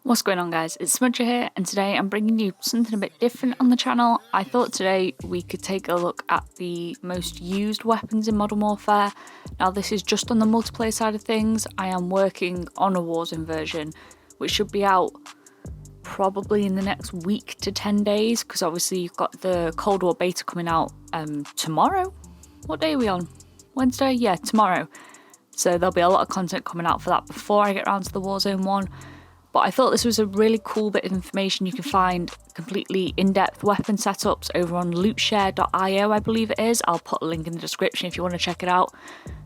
What's going on, guys? It's Smudger here, and today I'm bringing you something a bit different on the channel. I thought today we could take a look at the most used weapons in Modern Warfare. Now this is just on the multiplayer side of things. I am working on a Warzone version, which should be out probably in the next week to 10 days, because obviously you've got the Cold War beta coming out tomorrow. What day are we on? Wednesday? Yeah, tomorrow. So there'll be a lot of content coming out for that before I get around to the Warzone one. But I thought this was a really cool bit of information. You can find completely in-depth weapon setups over on lootshare.io, I believe it is. I'll put a link in the description if you want to check it out.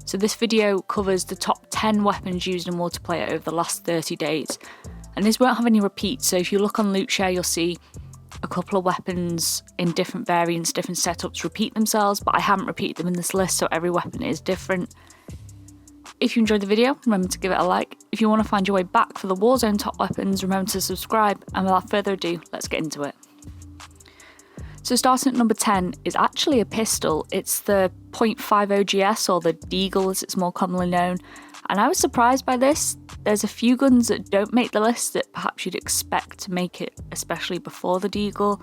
So this video covers the top 10 weapons used in multiplayer over the last 30 days. And this won't have any repeats, so if you look on Lootshare, you'll see a couple of weapons in different variants, different setups repeat themselves, but I haven't repeated them in this list, so every weapon is different. If you enjoyed the video, remember to give it a like. If you want to find your way back for the Warzone top weapons, remember to subscribe. And without further ado, let's get into it. So starting at number 10 is actually a pistol. It's the .50 GS, or the Deagle as it's more commonly known. And I was surprised by this. There's a few guns that don't make the list that perhaps you'd expect to make it, especially before the Deagle.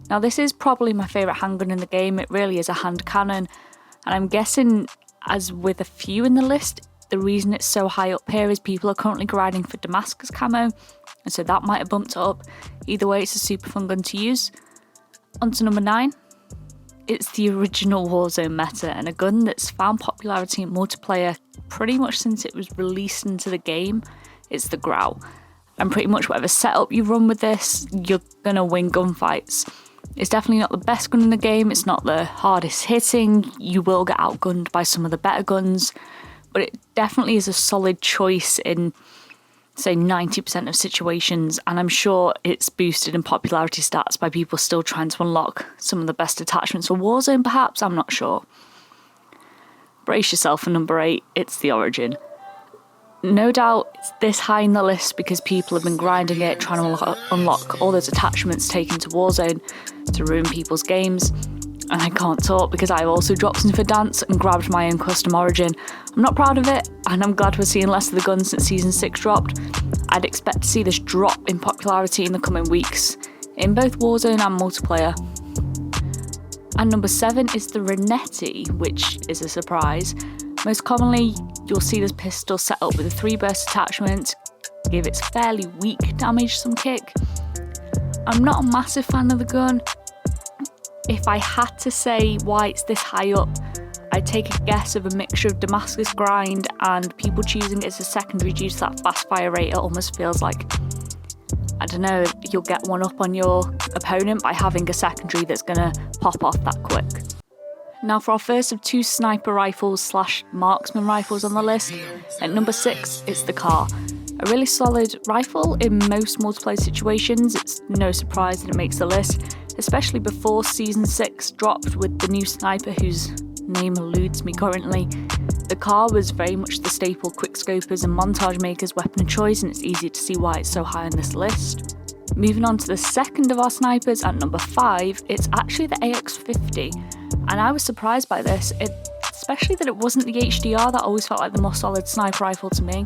Now this is probably my favourite handgun in the game. It really is a hand cannon. And I'm guessing, as with a few in the list, the reason it's so high up here is people are currently grinding for Damascus camo, and so that might have bumped it up. Either way, it's a super fun gun to use. On to number 9. It's the original Warzone meta, and a gun that's found popularity in multiplayer pretty much since it was released into the game. It's the GRAU. And pretty much whatever setup you run with this, you're gonna win gunfights. It's definitely not the best gun in the game, it's not the hardest hitting, you will get outgunned by some of the better guns, but it definitely is a solid choice in, say, 90% of situations, and I'm sure it's boosted in popularity stats by people still trying to unlock some of the best attachments for Warzone, perhaps, I'm not sure. Brace yourself for number 8, it's the Origin. No doubt it's this high in the list because people have been grinding it, trying to unlock all those attachments taken to Warzone to ruin people's games. And I can't talk because I've also dropped into Dance and grabbed my own custom Origin. I'm not proud of it, and I'm glad we're seeing less of the guns since Season 6 dropped. I'd expect to see this drop in popularity in the coming weeks, in both Warzone and multiplayer. And number 7 is the RENETTI, which is a surprise. Most commonly, you'll see this pistol set up with a 3-burst attachment, give its fairly weak damage some kick. I'm not a massive fan of the gun. If I had to say why it's this high up, I'd take a guess of a mixture of Damascus grind and people choosing it as a secondary due to that fast fire rate. It almost feels like, I don't know, you'll get one up on your opponent by having a secondary that's going to pop off that quick. Now for our first of 2 sniper rifles / marksman rifles on the list, at number 6 it's the CAR. A really solid rifle in most multiplayer situations. It's no surprise that it makes the list, especially before Season 6 dropped with the new sniper whose name eludes me currently. The CAR was very much the staple quickscopers and montage makers weapon of choice, and it's easy to see why it's so high on this list. Moving on to the second of our snipers at number 5, it's actually the AX50, and I was surprised by this, especially that it wasn't the HDR. That always felt like the more solid sniper rifle to me.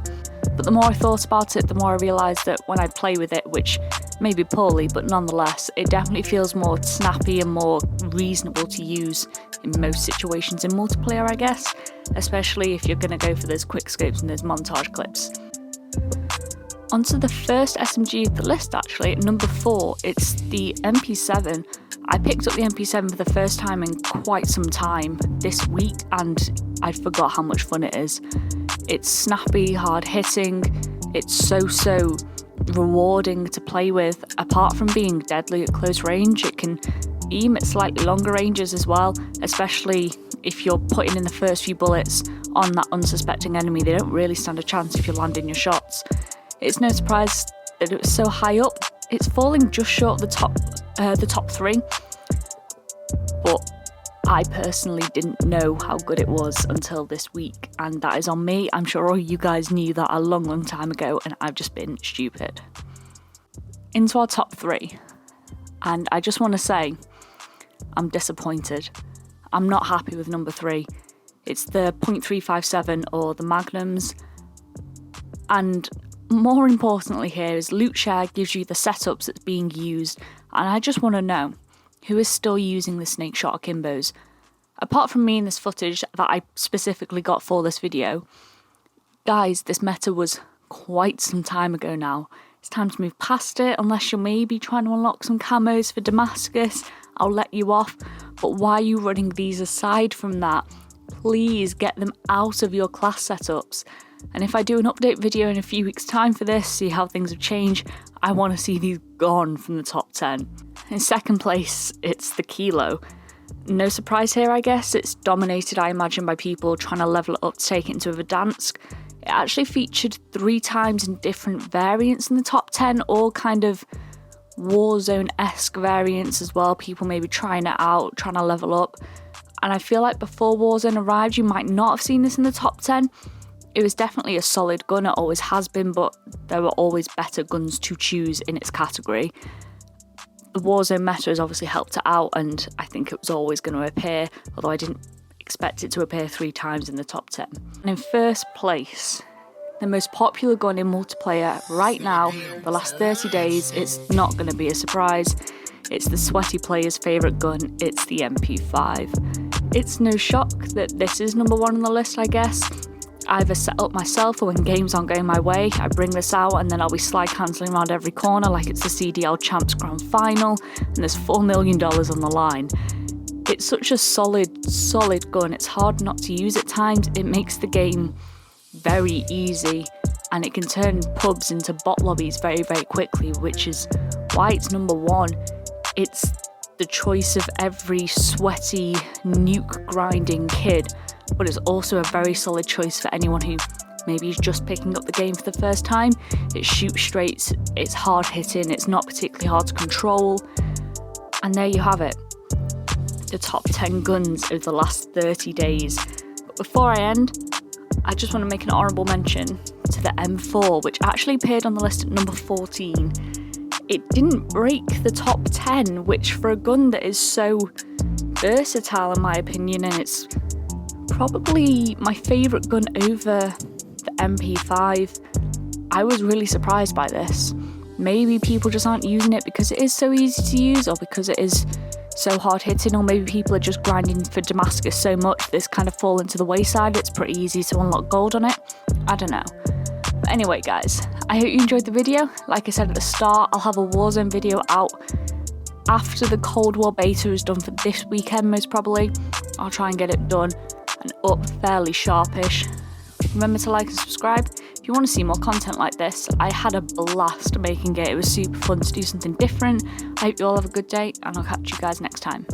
But the more I thought about it, the more I realised that when I play with it, which may be poorly, but nonetheless, it definitely feels more snappy and more reasonable to use in most situations in multiplayer, I guess, especially if you're going to go for those quick scopes and those montage clips. Onto the first SMG of the list, actually, at number 4, it's the MP7. I picked up the MP7 for the first time in quite some time this week, and I forgot how much fun it is. It's snappy, hard hitting, it's so rewarding to play with. Apart from being deadly at close range, it can aim at slightly longer ranges as well, especially if you're putting in the first few bullets on that unsuspecting enemy. They don't really stand a chance if you're landing your shots. It's no surprise that it was so high up. It's falling just short of the top 3, but I personally didn't know how good it was until this week, and that is on me. I'm sure all you guys knew that a long time ago, and I've just been stupid. Into our top 3, and I just want to say, I'm disappointed. I'm not happy with number 3. It's the .357 or the Magnums, and more importantly here is loot share gives you the setups that's being used, and I just want to know who is still using the snake shot akimbos. Apart from me in this footage that I specifically got for this video, guys, this meta was quite some time ago now. It's time to move past it, unless you're maybe trying to unlock some camos for Damascus, I'll let you off, but why are you running these aside from that? Please get them out of your class setups. And if I do an update video in a few weeks' time for this, see how things have changed, I want to see these gone from the top 10. In second place, it's the Kilo. No surprise here, I guess. It's dominated, I imagine, by people trying to level it up to take it into a Verdansk. It actually featured 3 times in different variants in the top 10, all kind of Warzone-esque variants as well. People maybe trying it out, trying to level up. And I feel like before Warzone arrived, you might not have seen this in the top 10. It was definitely a solid gun, it always has been, but there were always better guns to choose in its category. The Warzone meta has obviously helped it out, and I think it was always going to appear, although I didn't expect it to appear 3 times in the top 10. And in first place, the most popular gun in multiplayer right now, the last 30 days, it's not going to be a surprise. It's the sweaty player's favourite gun, it's the MP5. It's no shock that this is number 1 on the list, I guess. I either set up myself, or when games aren't going my way, I bring this out and then I'll be slide cancelling around every corner like it's the CDL Champs Grand Final and there's $4 million on the line. It's such a solid gun, it's hard not to use at times. It makes the game very easy and it can turn pubs into bot lobbies very quickly, which is why it's number 1. It's the choice of every sweaty nuke grinding kid, but it's also a very solid choice for anyone who maybe is just picking up the game for the first time. It shoots straight, it's hard hitting, it's not particularly hard to control, and there you have it. The top 10 guns of the last 30 days. But before I end, I just want to make an honourable mention to the M4, which actually appeared on the list at number 14. It didn't break the top 10, which for a gun that is so versatile in my opinion, and it's probably my favourite gun over the MP5, I was really surprised by this. Maybe people just aren't using it because it is so easy to use, or because it is so hard hitting, or maybe people are just grinding for Damascus so much this kind of fall into the wayside. It's pretty easy to unlock gold on it. I don't know. But anyway guys, I hope you enjoyed the video. Like I said at the start, I'll have a Warzone video out after the Cold War beta is done for this weekend most probably. I'll try and get it done and up fairly sharpish. Remember to like and subscribe if you want to see more content like this. I had a blast making it. It was super fun to do something different. I hope you all have a good day and I'll catch you guys next time.